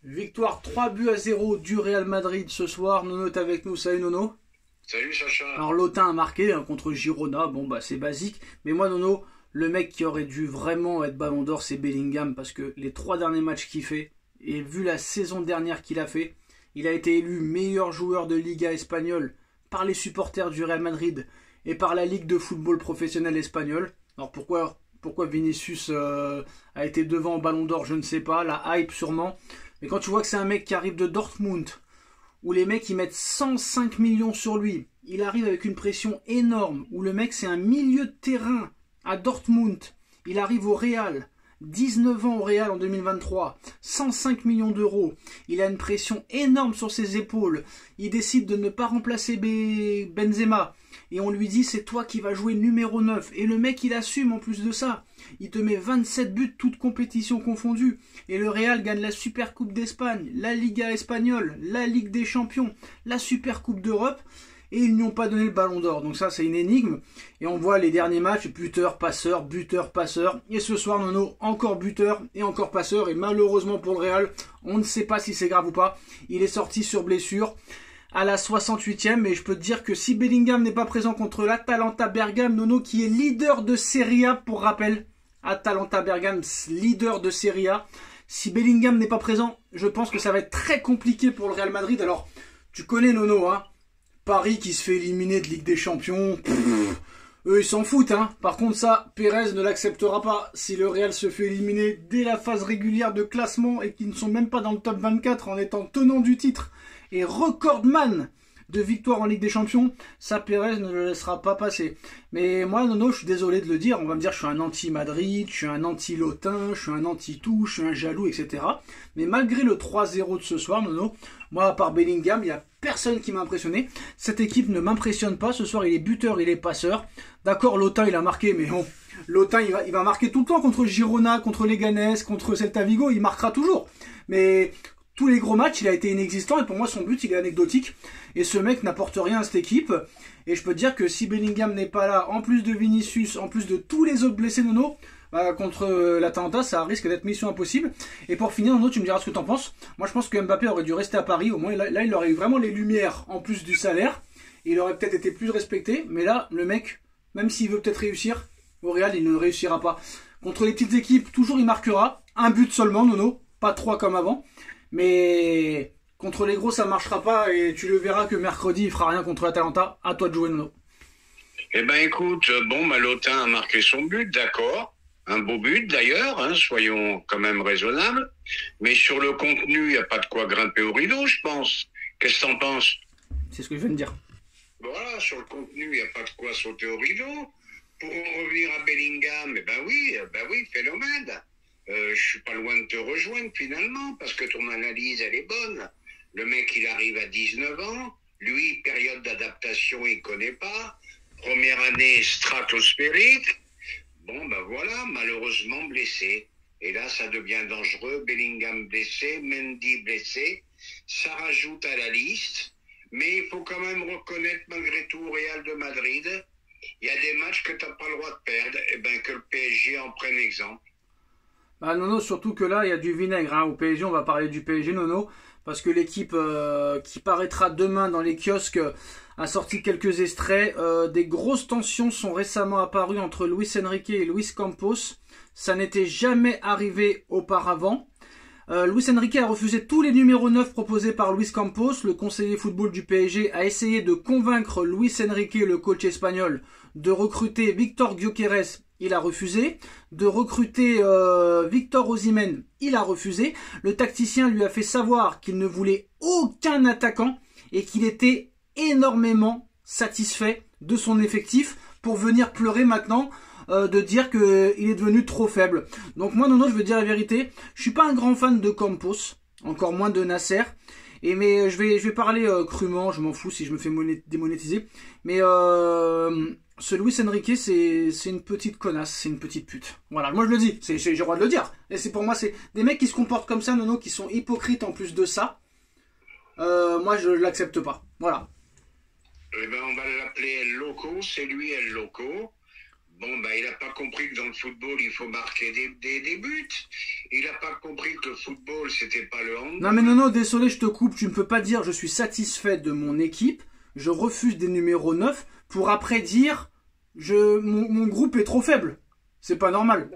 Victoire 3-0 du Real Madrid ce soir. Nono est avec nous. Salut Nono. Salut Sacha. Alors Lotin a marqué contre Girona. Bon bah c'est basique. Mais moi Nono, le mec qui aurait dû vraiment être Ballon d'Or, c'est Bellingham. Parce que les 3 derniers matchs qu'il fait, et vu la saison dernière qu'il a fait, il a été élu meilleur joueur de Liga espagnole par les supporters du Real Madrid et par la Ligue de football professionnel espagnole. Alors pourquoi Vinicius a été devant au Ballon d'Or, je ne sais pas. La hype sûrement. Mais quand tu vois que c'est un mec qui arrive de Dortmund, où les mecs ils mettent 105 millions sur lui, il arrive avec une pression énorme, où le mec c'est un milieu de terrain à Dortmund, il arrive au Real, 19 ans au Real en 2023, 105 millions d'euros, il a une pression énorme sur ses épaules, il décide de ne pas remplacer Benzema, et on lui dit c'est toi qui vas jouer numéro 9, et le mec il assume en plus de ça, il te met 27 buts toutes compétitions confondues, et le Real gagne la Super Coupe d'Espagne, la Liga espagnole, la Ligue des Champions, la Super Coupe d'Europe, et ils n'y ont pas donné le Ballon d'Or. Donc ça c'est une énigme. Et on voit les derniers matchs, buteur, passeur, et ce soir Nono, encore buteur et encore passeur, et malheureusement pour le Real, on ne sait pas si c'est grave ou pas, il est sorti sur blessure à la 68e, et je peux te dire que si Bellingham n'est pas présent contre l'Atalanta Bergame, Nono qui est leader de Serie A pour rappel, Atalanta Bergame, leader de Serie A, si Bellingham n'est pas présent, je pense que ça va être très compliqué pour le Real Madrid. Alors, tu connais Nono, hein, Paris qui se fait éliminer de Ligue des Champions, eux ils s'en foutent, hein. Par contre ça, Pérez ne l'acceptera pas si le Real se fait éliminer dès la phase régulière de classement et qu'ils ne sont même pas dans le top 24 en étant tenant du titre et recordman de victoire en Ligue des Champions, ça Pérez ne le laissera pas passer. Mais moi Nono, je suis désolé de le dire, on va me dire que je suis un anti-Madrid, je suis un anti-Lotin, je suis un anti-tout, je suis un jaloux, etc. Mais malgré le 3-0 de ce soir, Nono, moi à part Bellingham, il n'y a personne qui m'a impressionné. Cette équipe ne m'impressionne pas. Ce soir, il est buteur, il est passeur. D'accord, Lotin, il a marqué, mais bon, Lotin, il va marquer tout le temps contre Girona, contre Leganés, contre Celta Vigo. Il marquera toujours. Mais tous les gros matchs, il a été inexistant. Et pour moi, son but, il est anecdotique. Et ce mec n'apporte rien à cette équipe. Et je peux te dire que si Bellingham n'est pas là, en plus de Vinicius, en plus de tous les autres blessés, Nono, contre l'Atalanta, ça risque d'être mission impossible. Et pour finir, Nono, tu me diras ce que tu en penses. Moi, je pense que Mbappé aurait dû rester à Paris. Au moins, là, il aurait eu vraiment les lumières en plus du salaire. Il aurait peut-être été plus respecté. Mais là, le mec, même s'il veut peut-être réussir, au Real, il ne réussira pas. Contre les petites équipes, toujours il marquera. Un but seulement, Nono. Pas 3 comme avant. Mais contre les gros, ça ne marchera pas. Et tu le verras que mercredi, il fera rien contre l'Atalanta. À toi de jouer, Nono. Eh ben écoute, bon, Malotin a marqué son but, d'accord. Un beau but d'ailleurs, hein, soyons quand même raisonnables. Mais sur le contenu, il n'y a pas de quoi grimper au rideau, je pense. Qu'est-ce que t'en penses? C'est ce que je viens de dire. Voilà, sur le contenu, il n'y a pas de quoi sauter au rideau. Pour en revenir à Bellingham, ben oui, phénomène. Je suis pas loin de te rejoindre finalement, parce que ton analyse, elle est bonne. Le mec, il arrive à 19 ans. Lui, période d'adaptation, il connaît pas. Première année stratosphérique. Bon, ben voilà, malheureusement blessé. Et là, ça devient dangereux. Bellingham blessé, Mendy blessé. Ça rajoute à la liste. Mais il faut quand même reconnaître, malgré tout, au Real de Madrid, il y a des matchs que tu n'as pas le droit de perdre. Et ben que le PSG en prenne exemple. Bah Nono, surtout que là, il y a du vinaigre. Hein. Au PSG, on va parler du PSG, Nono. Parce que l'équipe qui paraîtra demain dans les kiosques a sorti quelques extraits. Des grosses tensions sont récemment apparues entre Luis Enrique et Luis Campos. Ça n'était jamais arrivé auparavant. Luis Enrique a refusé tous les numéros 9 proposés par Luis Campos. Le conseiller football du PSG a essayé de convaincre Luis Enrique, le coach espagnol, de recruter Victor Gyökeres. Il a refusé. De recruter Victor Osimhen. Il a refusé. Le tacticien lui a fait savoir qu'il ne voulait aucun attaquant et qu'il était énormément satisfait de son effectif pour venir pleurer maintenant de dire qu'il est devenu trop faible. Donc moi, Nono, je veux dire la vérité. Je suis pas un grand fan de Campos, encore moins de Nasser. Mais je vais parler crûment, je m'en fous si je me fais démonétiser. Mais ce Luis Enrique, c'est une petite connasse, c'est une petite pute. Voilà, moi je le dis, j'ai le droit de le dire. Et c'est pour moi, c'est des mecs qui se comportent comme ça, Nono, qui sont hypocrites en plus de ça. Moi, je l'accepte pas. Voilà. Eh ben, on va l'appeler El Loco, c'est lui El Loco. Bon, ben, il n'a pas compris que dans le football, il faut marquer des buts. Il n'a pas compris que le football, c'était pas le handball. Non mais non, désolé, je te coupe. Tu ne peux pas dire je suis satisfait de mon équipe. Je refuse des numéros 9 pour après dire mon groupe est trop faible. C'est pas normal.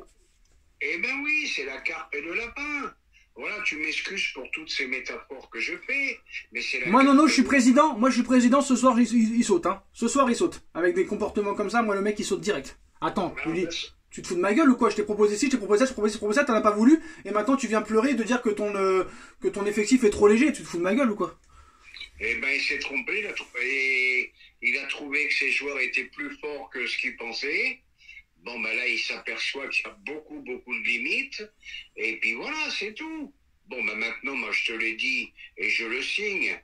Eh ben oui, c'est la carpe et le lapin. Voilà, tu m'excuses pour toutes ces métaphores que je fais, mais c'est la Moi carpe non, et je suis le- président. Moi je suis président. Ce soir il saute. Hein. Ce soir il saute. Avec des comportements comme ça, moi le mec il saute direct. Attends, Ah, tu dis, ben, tu te fous de ma gueule ou quoi? Je t'ai proposé ci, je t'ai proposé ça, je t'ai proposé ça, t'en as pas voulu. Et maintenant tu viens pleurer et de dire que ton effectif est trop léger. Tu te fous de ma gueule ou quoi? eh ben, il s'est trompé, il a trouvé que ses joueurs étaient plus forts que ce qu'il pensait. Bon, ben là, il s'aperçoit qu'il y a beaucoup, beaucoup de limites. Et puis voilà, c'est tout. Bon, ben maintenant, moi, je te l'ai dit et je le signe.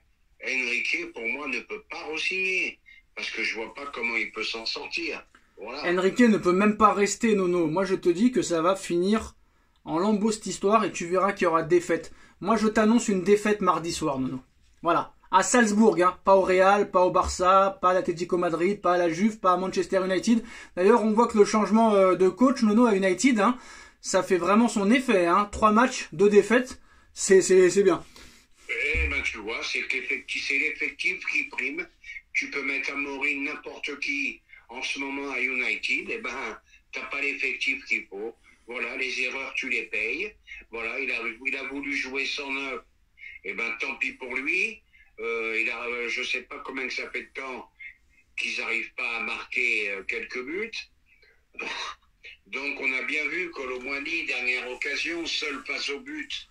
Enrique, pour moi, ne peut pas re-signer. Parce que je vois pas comment il peut s'en sortir. Voilà. Enrique ne peut même pas rester, Nono. Moi, je te dis que ça va finir en lambeaux cette histoire et tu verras qu'il y aura défaite. Moi, je t'annonce une défaite mardi soir, Nono. Voilà. À Salzbourg, hein. Pas au Real, pas au Barça, pas à l'Atlético Madrid, pas à la Juve, pas à Manchester United. D'ailleurs, on voit que le changement de coach, Nono, à United, hein, ça fait vraiment son effet. Hein. 3 matchs, 2 défaites, c'est bien. Eh ben, tu vois, c'est l'effectif qui prime. Tu peux mettre à Mourinho n'importe qui en ce moment à United. Eh ben, t'as pas l'effectif qu'il faut. Voilà, les erreurs, tu les payes. Voilà, il a voulu jouer 109. Eh ben, tant pis pour lui. Je sais pas combien que ça fait de temps qu'ils n'arrivent pas à marquer quelques buts. Donc, on a bien vu Colomboigny, dernière occasion, seul face au but.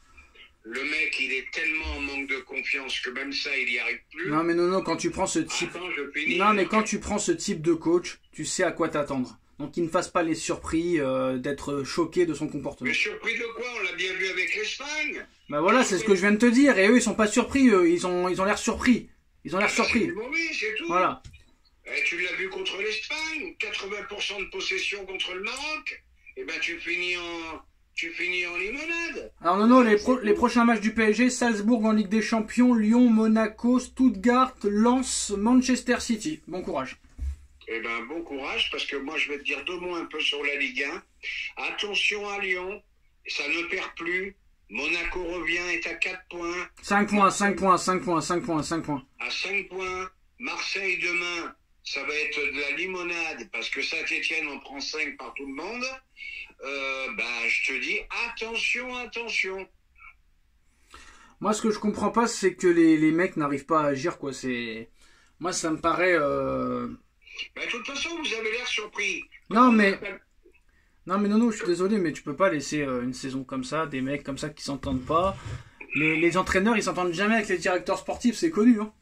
Le mec, il est tellement en manque de confiance que même ça, il n'y arrive plus. Non mais Nono, quand tu prends ce type... Attends, je finis. Non mais quand tu prends ce type de coach, tu sais à quoi t'attendre. Donc qu'il ne fasse pas les surpris d'être choqué de son comportement. Mais surpris de quoi? On l'a bien vu avec l'Espagne. Bah voilà, c'est ce que je viens de te dire. Et eux, ils sont pas surpris. Eux, ils ont l'air surpris. Ils ont l'air surpris. C'est mauvais, c'est tout. Voilà. Et tu l'as vu contre l'Espagne, 80% de possession contre le Maroc. Eh ben, tu finis en limonade. Alors Nono, les prochains matchs du PSG, Salzbourg en Ligue des Champions, Lyon, Monaco, Stuttgart, Lens, Manchester City. Bon courage. Eh ben, bon courage, parce que moi, je vais te dire 2 mots un peu sur la Ligue 1. Attention à Lyon, ça ne perd plus. Monaco revient, est à 4 points. 5 points, 5 points, 5 points, 5 points, 5 points. À 5 points. Marseille, demain, ça va être de la limonade, parce que Saint-Etienne en prend 5 par tout le monde. Ben, je te dis, attention, attention. Moi, ce que je comprends pas, c'est que les mecs n'arrivent pas à agir, quoi. Moi, ça me paraît... Ben, de toute façon, vous avez l'air surpris. Non, mais Nono, je suis désolé, mais tu peux pas laisser une saison comme ça, des mecs comme ça qui s'entendent pas. Les entraîneurs, ils s'entendent jamais avec les directeurs sportifs, c'est connu, hein.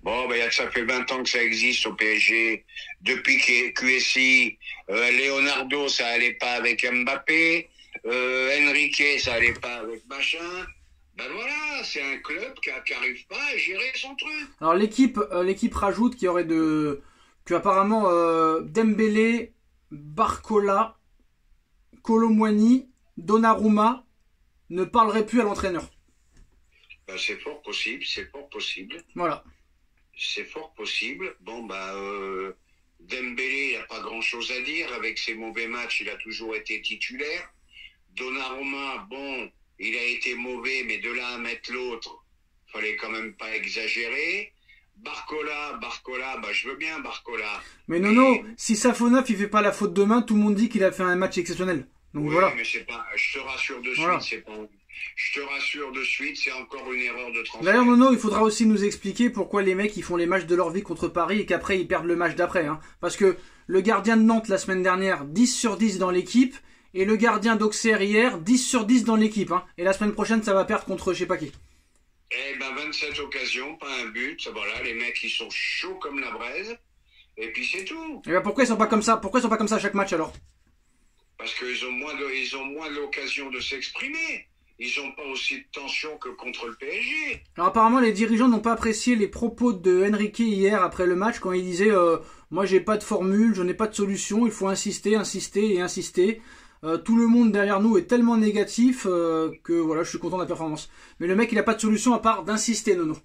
Bon, ben, ça fait 20 ans que ça existe au PSG. Depuis QSI, Leonardo, ça allait pas avec Mbappé. Enrique, ça allait pas avec machin. Ben voilà, c'est un club qui arrive pas à gérer son truc. Alors l'équipe rajoute qu'il y aurait que apparemment Dembélé, Barcola, Colomboigny, Donnarumma ne parleraient plus à l'entraîneur. Ben, c'est fort possible, c'est fort possible. Voilà. C'est fort possible. Bon, Dembélé, il n'y a pas grand-chose à dire. Avec ses mauvais matchs, il a toujours été titulaire. Donnarumma, bon, il a été mauvais, mais de là à mettre l'autre, fallait quand même pas exagérer. Barcola, je veux bien Barcola. Mais Nono, si Safonov il fait pas la faute de main, tout le monde dit qu'il a fait un match exceptionnel. Donc oui, voilà. Mais c'est pas. Je te rassure de Voilà. suite, je te rassure de suite, c'est encore une erreur de transfert. D'ailleurs Nono, il faudra aussi nous expliquer pourquoi les mecs ils font les matchs de leur vie contre Paris et qu'après ils perdent le match d'après. Hein. Parce que le gardien de Nantes la semaine dernière, 10 sur 10 dans l'équipe, et le gardien d'Auxerre hier, 10 sur 10 dans l'équipe. Hein. Et la semaine prochaine, ça va perdre contre je sais pas qui. Eh ben 27 occasions, pas un but. Voilà, les mecs ils sont chauds comme la braise. Et puis c'est tout. Et ben pourquoi ils sont pas comme ça? Pourquoi ils sont pas comme ça à chaque match alors? Parce qu'ils ont moins l'occasion de s'exprimer. Ils n'ont pas aussi de tension que contre le PSG. Alors apparemment les dirigeants n'ont pas apprécié les propos de Enrique hier après le match quand il disait moi j'ai pas de formule, je n'ai pas de solution, il faut insister, insister et insister. Tout le monde derrière nous est tellement négatif que voilà, je suis content de la performance. Mais le mec il a pas de solution à part d'insister, Nono.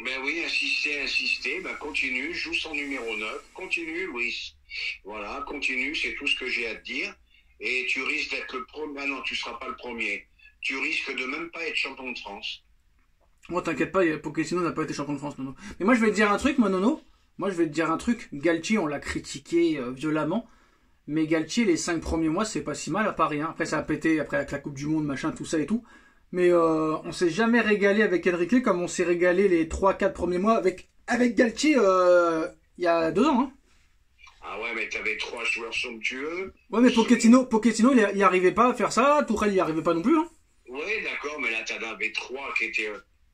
Ben oui, insister, ben continue, joue son numéro 9, continue Louis. Voilà, continue, c'est tout ce que j'ai à te dire. Et tu risques d'être le premier. Ah non, tu seras pas le premier. Tu risques de même pas être champion de France. Moi, t'inquiète pas, Pochettino n'a pas été champion de France, Nono. Mais moi, je vais te dire un truc, moi, Nono. Moi, je vais te dire un truc. Galtier, on l'a critiqué violemment. Mais Galtier, les 5 premiers mois, c'est pas si mal à Paris. Hein. Après, ça a pété, après avec la Coupe du Monde, machin, tout ça et tout. Mais on s'est jamais régalé avec Enrique comme on s'est régalé les 3-4 premiers mois avec Galtier il y a 2 ans. Hein. Ah ouais, mais t'avais 3 joueurs somptueux. Ouais, mais Pochettino il arrivait pas à faire ça. Tourelle, il arrivait pas non plus. Hein. Oui, d'accord, mais là, t'en avais 3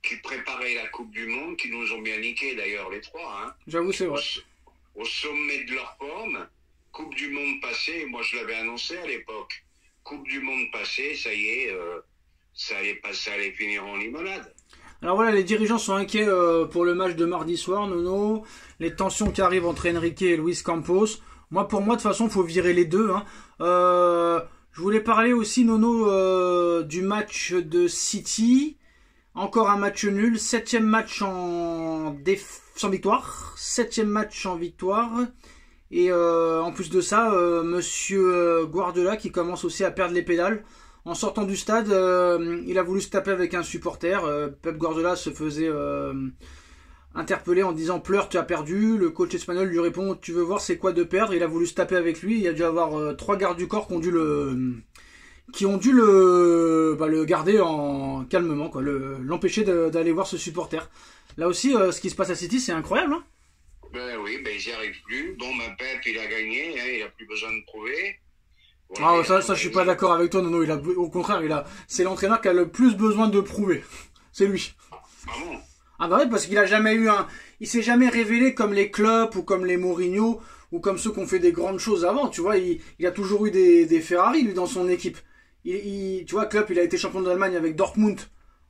qui préparaient la Coupe du Monde, qui nous ont bien niqué d'ailleurs, les 3. Hein. J'avoue, c'est vrai. Au sommet de leur forme, Coupe du Monde passée, moi je l'avais annoncé à l'époque. Coupe du Monde passée, ça y est, ça allait finir en limonade. Alors voilà, les dirigeants sont inquiets pour le match de mardi soir, Nono. Les tensions qui arrivent entre Enrique et Luis Campos. Pour moi, de toute façon, il faut virer les deux. Hein. Je voulais parler aussi, Nono, du match de City. Encore un match nul. 7e match sans victoire. 7e match en victoire. Et en plus de ça, Monsieur Guardiola qui commence aussi à perdre les pédales. En sortant du stade, il a voulu se taper avec un supporter. Pep Guardiola se faisait interpeller en disant pleure, tu as perdu. Le coach espagnol lui répond tu veux voir c'est quoi de perdre. Il a voulu se taper avec lui. Il a dû avoir 3 gardes du corps qui ont dû le garder en calmement, quoi, l'empêcher d'aller voir ce supporter. Là aussi, ce qui se passe à City, c'est incroyable. Hein. Ben oui, ben ils n'y arrivent plus. Bon, ben Pep, il a gagné, hein, il n'a plus besoin de prouver. Voilà, ça, je suis pas d'accord avec toi, Nono. Au contraire, c'est l'entraîneur qui a le plus besoin de prouver. C'est lui. Ah bon? Ah bah oui, parce qu'il a jamais il s'est jamais révélé comme les Klopp ou comme les Mourinho ou comme ceux qui ont fait des grandes choses avant. Tu vois, il a toujours eu des Ferrari lui dans son équipe. Tu vois, Klopp, il a été champion d'Allemagne avec Dortmund,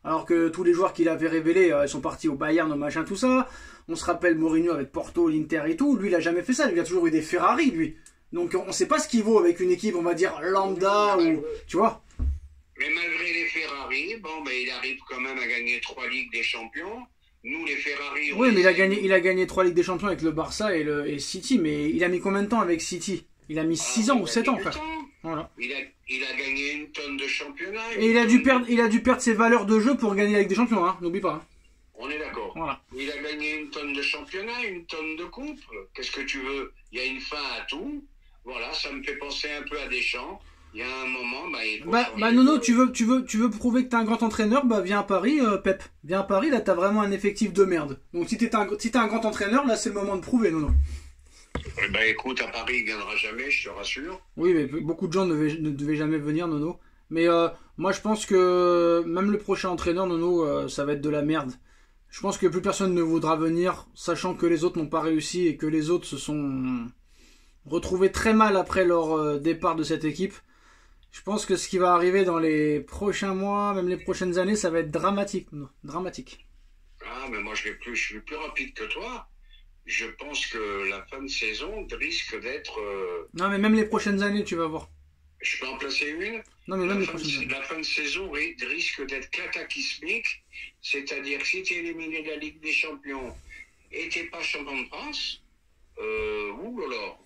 alors que tous les joueurs qu'il avait révélés, ils sont partis au Bayern, au machin, tout ça. On se rappelle Mourinho avec Porto, l'Inter et tout. Lui, il a jamais fait ça. Lui, il a toujours eu des Ferrari, lui. Donc, on sait pas ce qu'il vaut avec une équipe, on va dire lambda ou, tu vois. Mais malgré les Ferrari, bon, ben il arrive quand même à gagner 3 Ligues des Champions. Nous, les Ferrari... Oui, mais il a gagné 3 Ligues des Champions avec le Barça et City, mais il a mis combien de temps avec City? Il a mis 6 ans ou 7 ans, frère. Voilà. Il a gagné une tonne de championnats. Et il a dû perdre ses valeurs de jeu pour gagner la Ligue des Champions, hein, n'oublie pas. Hein. On est d'accord. Voilà. Il a gagné une tonne de championnats, une tonne de coupes. Qu'est-ce que tu veux? Il y a une fin à tout. Voilà, ça me fait penser un peu à Deschamps. Il y a un moment, Nono, tu veux prouver que t'es un grand entraîneur, viens à Paris, Pep. Viens à Paris, là t'as vraiment un effectif de merde. Donc si t'es un grand entraîneur, là c'est le moment de prouver, Nono. Écoute, à Paris, il viendra jamais, je te rassure. Oui, mais beaucoup de gens ne devaient jamais venir, Nono. Mais moi je pense que même le prochain entraîneur, Nono, ça va être de la merde. Je pense que plus personne ne voudra venir, sachant que les autres n'ont pas réussi et que les autres se sont retrouvés très mal après leur départ de cette équipe. Je pense que ce qui va arriver dans les prochains mois, même les prochaines années, ça va être dramatique. Dramatique. Ah, mais moi je suis plus rapide que toi. Je pense que la fin de saison risque d'être... Non, mais même les prochaines années, tu vas voir. Je peux en placer une? Non, mais même les prochaines années. La fin de saison risque d'être cataclysmique. C'est-à-dire que si tu es éliminé de la Ligue des Champions et tu n'es pas champion de France, oulala.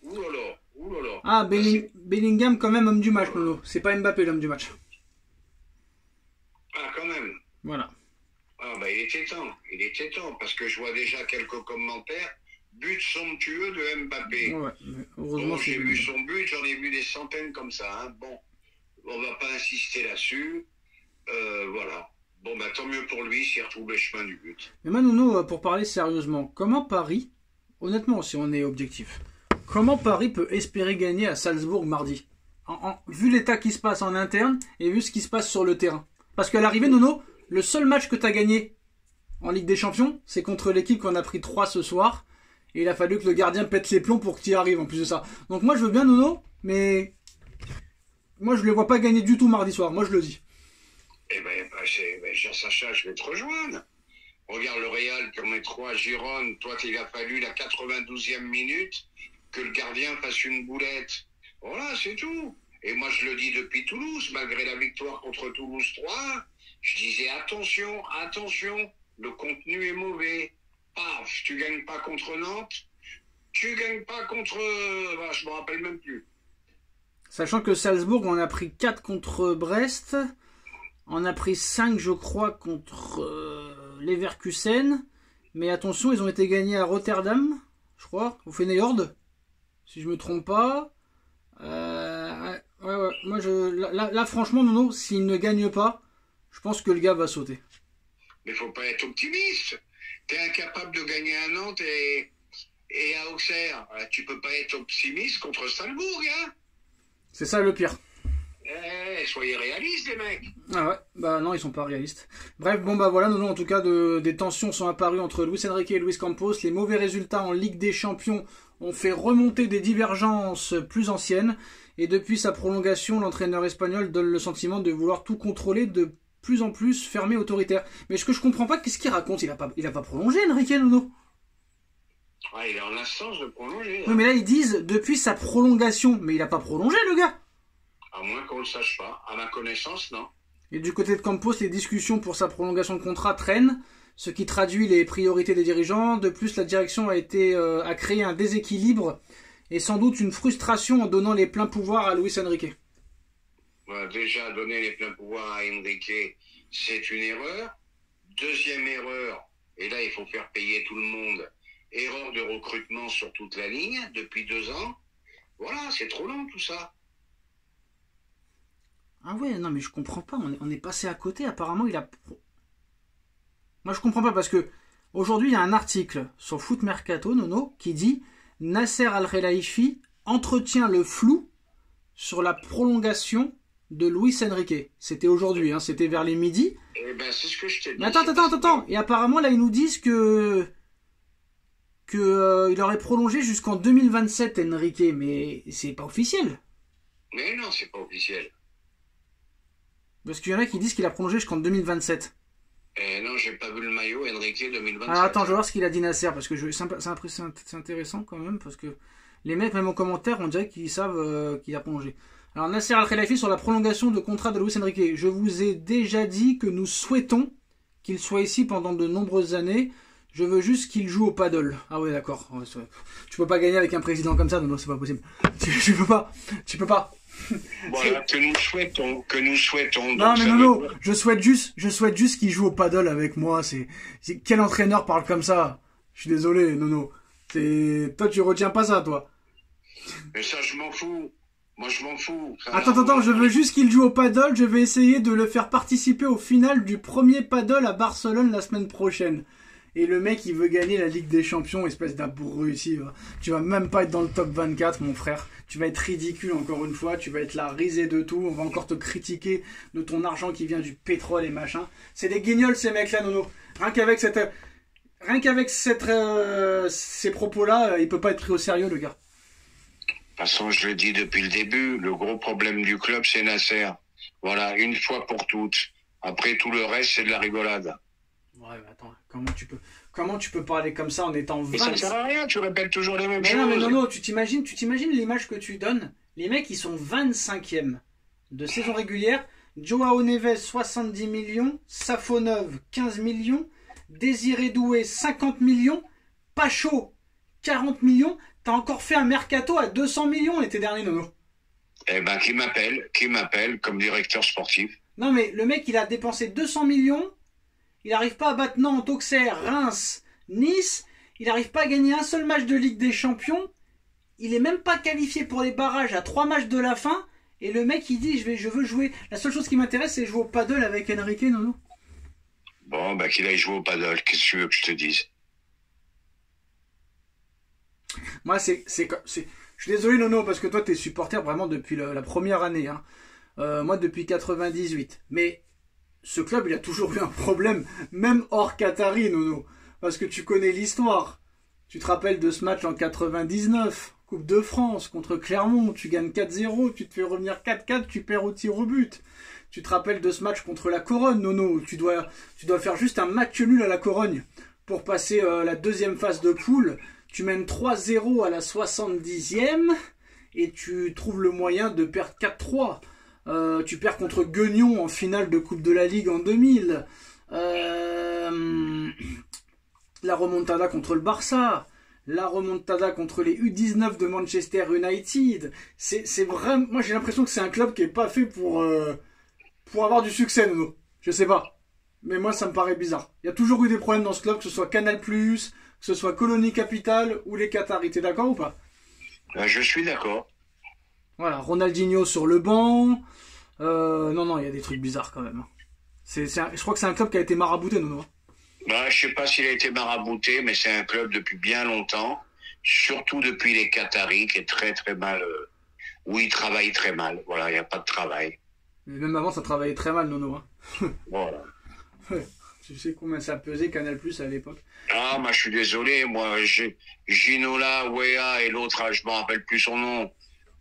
Ah, Bellingham quand même homme du match, Nono. C'est pas Mbappé l'homme du match. Ah, quand même. Voilà. Ah, il était temps, parce que je vois déjà quelques commentaires. But somptueux de Mbappé. Ouais, heureusement, j'ai vu son but, j'en ai vu des centaines comme ça. Hein. Bon, on va pas insister là-dessus. Voilà. Bon, tant mieux pour lui s'il retrouve le chemin du but. Mais moi, Nono, pour parler sérieusement, comment Paris, honnêtement, si on est objectif, comment Paris peut espérer gagner à Salzbourg mardi vu l'état qui se passe en interne et vu ce qui se passe sur le terrain. Parce qu'à l'arrivée, Nono, le seul match que tu as gagné en Ligue des Champions, c'est contre l'équipe qu'on a pris 3 ce soir. Et il a fallu que le gardien pète les plombs pour que tu y arrives en plus de ça. Donc moi je veux bien Nono, mais moi je ne les vois pas gagner du tout mardi soir, moi je le dis. Sacha, je vais te rejoindre. Regarde le Real qui en met 3 à Gironne. Toi, il a fallu la 92e minute que le gardien fasse une boulette. Voilà, c'est tout. Et moi je le dis depuis Toulouse, malgré la victoire contre Toulouse 3, je disais attention, le contenu est mauvais. paf, tu gagnes pas contre Nantes, tu gagnes pas contre... Voilà, je me rappelle même plus. Sachant que Salzbourg, on a pris 4 contre Brest. On a pris 5, je crois, contre Leverkusen. Mais attention, ils ont été gagnés à Rotterdam, je crois, au Feyenoord. Si je me trompe pas. Ouais. Moi, là, franchement, Nono, s'il ne gagne pas, je pense que le gars va sauter. Mais faut pas être optimiste. T'es incapable de gagner à Nantes et à Auxerre. Tu peux pas être optimiste contre Salzbourg, hein. C'est ça le pire. Soyez réalistes, les mecs. Ah ouais, bah non, ils sont pas réalistes. Bref, bon bah voilà, Nono, en tout cas, des tensions sont apparues entre Luis Enrique et Luis Campos. Les mauvais résultats en Ligue des Champions ont fait remonter des divergences plus anciennes. Et depuis sa prolongation, l'entraîneur espagnol donne le sentiment de vouloir tout contrôler, de plus en plus fermé, autoritaire. Mais ce que je comprends pas, qu'est-ce qu'il raconte? Il a pas prolongé, Enrique, Nono. Il est en instance de prolonger. Oui, mais là, ils disent depuis sa prolongation. Mais il a pas prolongé, le gars. À moins qu'on le sache pas. À ma connaissance, non. Et du côté de Campos, les discussions pour sa prolongation de contrat traînent, ce qui traduit les priorités des dirigeants. De plus, la direction a créé un déséquilibre et sans doute une frustration en donnant les pleins pouvoirs à Luis Enrique. Déjà, donner les pleins pouvoirs à Enrique, c'est une erreur. Deuxième erreur, et là, il faut faire payer tout le monde, erreur de recrutement sur toute la ligne depuis 2 ans. Voilà, c'est trop long tout ça. Ah ouais, non mais je comprends pas, on est passé à côté, apparemment il a... Moi je comprends pas parce que aujourd'hui il y a un article sur Foot Mercato, Nono, qui dit Nasser Al-Khelaifi entretient le flou sur la prolongation de Luis Enrique. C'était aujourd'hui, hein, c'était vers les midi. Eh ben c'est ce que je t'ai dit. Mais attends. Et apparemment là ils nous disent que il aurait prolongé jusqu'en 2027 Enrique, mais c'est pas officiel. Mais non, c'est pas officiel. Parce qu'il y en a qui disent qu'il a prolongé jusqu'en 2027. Non, j'ai pas vu le maillot Enrique 2027. Alors attends, je vais voir ce qu'il a dit Nasser, parce que c'est intéressant quand même, parce que les mecs, même en commentaire, on dirait qu'ils savent qu'il a prolongé. Alors Nasser Al-Khelaifi sur la prolongation de contrat de Luis Enrique. Je vous ai déjà dit que nous souhaitons qu'il soit ici pendant de nombreuses années. Je veux juste qu'il joue au paddle. Ah ouais, d'accord. Ouais, tu peux pas gagner avec un président comme ça, non, c'est pas possible. Tu peux pas. Voilà, que nous souhaitons. Non mais non, je souhaite juste qu'il joue au paddle avec moi. Quel entraîneur parle comme ça? Je suis désolé, Nono. Toi tu retiens pas ça, toi. Mais ça je m'en fous. Moi je m'en fous. Attends, je veux juste qu'il joue au paddle. Je vais essayer de le faire participer au final du premier paddle à Barcelone la semaine prochaine. Et le mec, il veut gagner la Ligue des Champions, espèce d'abruti. Tu vas même pas être dans le top 24, mon frère. Tu vas être ridicule encore une fois. Tu vas être là, risé de tout. On va encore te critiquer de ton argent qui vient du pétrole et machin. C'est des guignols, ces mecs-là, Nono. Rien qu'avec ces propos-là, il peut pas être pris au sérieux, le gars. De toute façon, je le dis depuis le début, le gros problème du club, c'est Nasser. Voilà, une fois pour toutes. Après, tout le reste, c'est de la rigolade. Ouais, mais attends, comment tu peux parler comme ça en étant 20... Mais ça sert à rien, tu répètes toujours les mêmes choses. Non, mais non, tu t'imagines l'image que tu donnes. Les mecs, ils sont 25e de saison régulière. Joao Neves, 70 millions. Safonov, 15 millions. Désiré Doué, 50 millions. Pacho, 40 millions. T'as encore fait un mercato à 200 millions l'été dernier, Nono. Eh ben, qui m'appelle comme directeur sportif. Non, mais le mec, il a dépensé 200 millions. Il n'arrive pas à battre Nantes, Auxerre, Reims, Nice. Il n'arrive pas à gagner un seul match de Ligue des Champions. Il est même pas qualifié pour les barrages à 3 matchs de la fin. Et le mec, il dit, je veux jouer. La seule chose qui m'intéresse, c'est jouer au paddle avec Enrique, Nono. Bon, bah qu'il aille jouer au paddle. Qu'est-ce que tu veux que je te dise? Moi, je suis désolé, Nono, parce que toi, t'es supporter vraiment depuis la première année. Hein. Moi, depuis 98. Mais... ce club, il a toujours eu un problème, même hors Qatari, Nono. Parce que tu connais l'histoire. Tu te rappelles de ce match en 99, Coupe de France, contre Clermont. Tu gagnes 4-0, tu te fais revenir 4-4, tu perds au tir au but. Tu te rappelles de ce match contre la Corogne, Nono. Tu dois faire juste un match nul à la Corogne pour passer la deuxième phase de poule. Tu mènes 3-0 à la 70e et tu trouves le moyen de perdre 4-3. Tu perds contre Guignon en finale de Coupe de la Ligue en 2000. la remontada contre le Barça, la remontada contre les U19 de Manchester United. C'est vraiment, moi j'ai l'impression que c'est un club qui est pas fait pour avoir du succès, Nono. Je sais pas, mais moi ça me paraît bizarre. Il y a toujours eu des problèmes dans ce club, que ce soit Canal+, que ce soit Colonie Capital ou les Qataris. T'es d'accord ou pas? Je suis d'accord. Voilà, Ronaldinho sur le banc. Non, il y a des trucs bizarres quand même. Je crois que c'est un club qui a été marabouté, Nono. Bah, je sais pas s'il a été marabouté, mais c'est un club depuis bien longtemps, surtout depuis les Qataris, qui est très très mal, où ils travaillent très mal. Voilà, il n'y a pas de travail. Mais même avant, ça travaillait très mal, Nono. Hein. Voilà. Ouais. Tu sais combien ça pesait Canal+ à l'époque? Ah, moi je suis désolé, moi, Ginola, Wea et l'autre, je me rappelle plus son nom,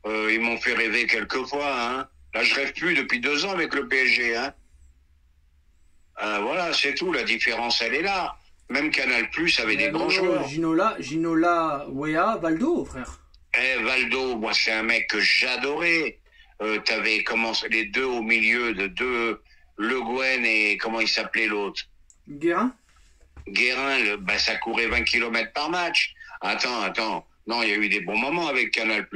ils m'ont fait rêver quelques fois, hein. Là, je rêve plus depuis 2 ans avec le PSG, hein. Voilà, c'est tout, la différence, elle est là. Même Canal+ avait des grands joueurs. Ginola, Wea, Valdo, frère. Valdo, moi, c'est un mec que j'adorais. T'avais commencé les deux au milieu de deux, Le Guen et comment il s'appelait l'autre? Guérin, ça courait 20 km par match. Attends. Non, il y a eu des bons moments avec Canal+.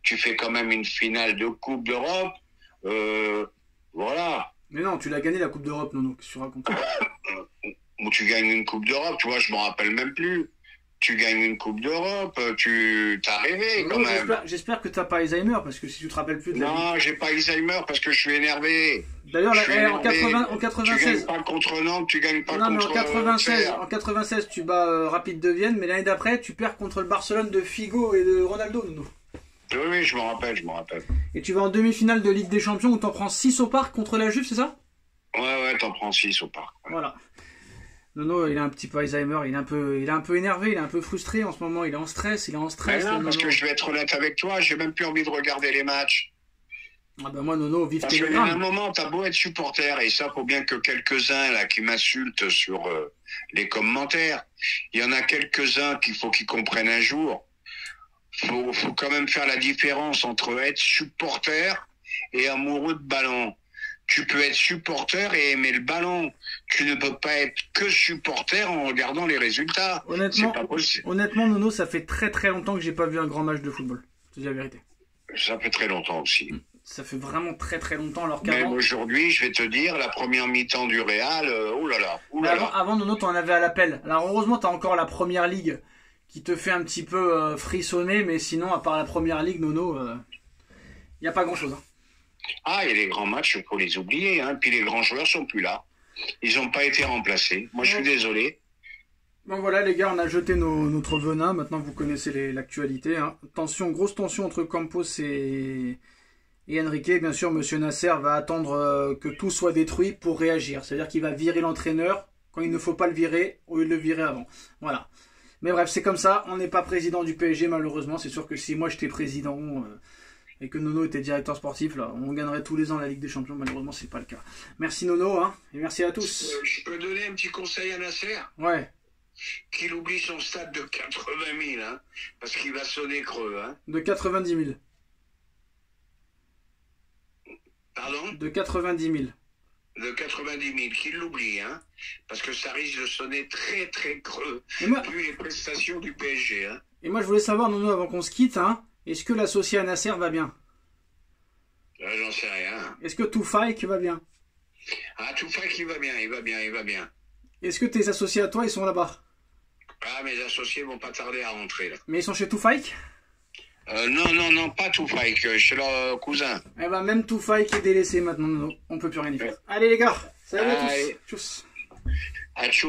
Tu fais quand même une finale de Coupe d'Europe. Voilà. Mais non, tu l'as gagné la Coupe d'Europe, Nono, qu'est-ce que tu racontes? Où tu gagnes une Coupe d'Europe, tu vois, je m'en rappelle même plus. Tu gagnes une Coupe d'Europe, t'as rêvé quand même. J'espère que t'as pas Alzheimer, parce que si tu te rappelles plus de la Non, j'ai pas Alzheimer parce que je suis énervé. D'ailleurs, en 96... Tu gagnes pas contre Nantes, tu gagnes pas contre... Non, mais en 96, tu bats Rapide de Vienne, mais l'année d'après, tu perds contre le Barcelone de Figo et de Ronaldo, Nono. Oui, je me rappelle. Et tu vas en demi-finale de Ligue des Champions où t'en prends 6 au parc contre la Juve, c'est ça? Ouais, t'en prends 6 au parc. Ouais. Voilà. Nono, il a un petit peu Alzheimer, il est un peu énervé, il est un peu frustré en ce moment, il est en stress. Non, parce que je vais être honnête avec toi, j'ai même plus envie de regarder les matchs. Ah ben moi, Nono, vive Parce qu'à un moment, t'as beau être supporter, et ça, faut bien que quelques-uns là qui m'insultent sur les commentaires, il y en a quelques-uns qu'il faut qu'ils comprennent un jour. Faut quand même faire la différence entre être supporter et amoureux de ballon. Tu peux être supporter et aimer le ballon. Tu ne peux pas être que supporter en regardant les résultats. C'est pas possible. Honnêtement, Nono, ça fait très très longtemps que j'ai pas vu un grand match de football. C'est la vérité. Ça fait très longtemps aussi. Ça fait vraiment très très longtemps. Alors qu'avant... Même aujourd'hui, je vais te dire, la première mi-temps du Real, Avant, Nono, t'en avais à l'appel. Alors heureusement, t'as encore la première ligue qui te fait un petit peu frissonner, mais sinon, à part la première ligue, Nono, il n'y a pas grand-chose. Hein. Ah, il y a les grands matchs, il faut les oublier. Hein. Puis les grands joueurs sont plus là. Ils n'ont pas été remplacés. Moi, je suis désolé. Bon voilà les gars, on a jeté notre venin. Maintenant, vous connaissez l'actualité. Hein. Grosse tension entre Campos et Enrique. Bien sûr, Monsieur Nasser va attendre que tout soit détruit pour réagir. C'est-à-dire qu'il va virer l'entraîneur quand il ne faut pas le virer au lieu de le virer avant. Voilà. Mais bref, c'est comme ça. On n'est pas président du PSG, malheureusement. C'est sûr que si moi j'étais président et que Nono était directeur sportif, là, on gagnerait tous les ans la Ligue des Champions. Malheureusement, c'est pas le cas. Merci Nono, hein, et merci à tous. Je peux donner un petit conseil à Nasser? Ouais. Qu'il oublie son stade de 80 000, hein, parce qu'il va sonner creux. Hein. De 90 000. Pardon? De 90 000. De 90 000, qu'il l'oublie, hein, parce que ça risque de sonner très très creux, vu les prestations du PSG. Hein. Et moi je voulais savoir, Nono, avant qu'on se quitte, hein, est-ce que l'associé à Nasser va bien? J'en sais rien. Est-ce que Toufaik va bien? Ah, Toufaik, il va bien. Est-ce que tes associés à toi, ils sont là-bas? Ah, mes associés vont pas tarder à rentrer, là. Mais ils sont chez Toufaik? Non, pas Toufaik, chez leur cousin. Eh ben, même Toufaik est délaissé maintenant, Nono. On peut plus rien y faire. Allez les gars, salut à tous. Tchuss. À tchuss.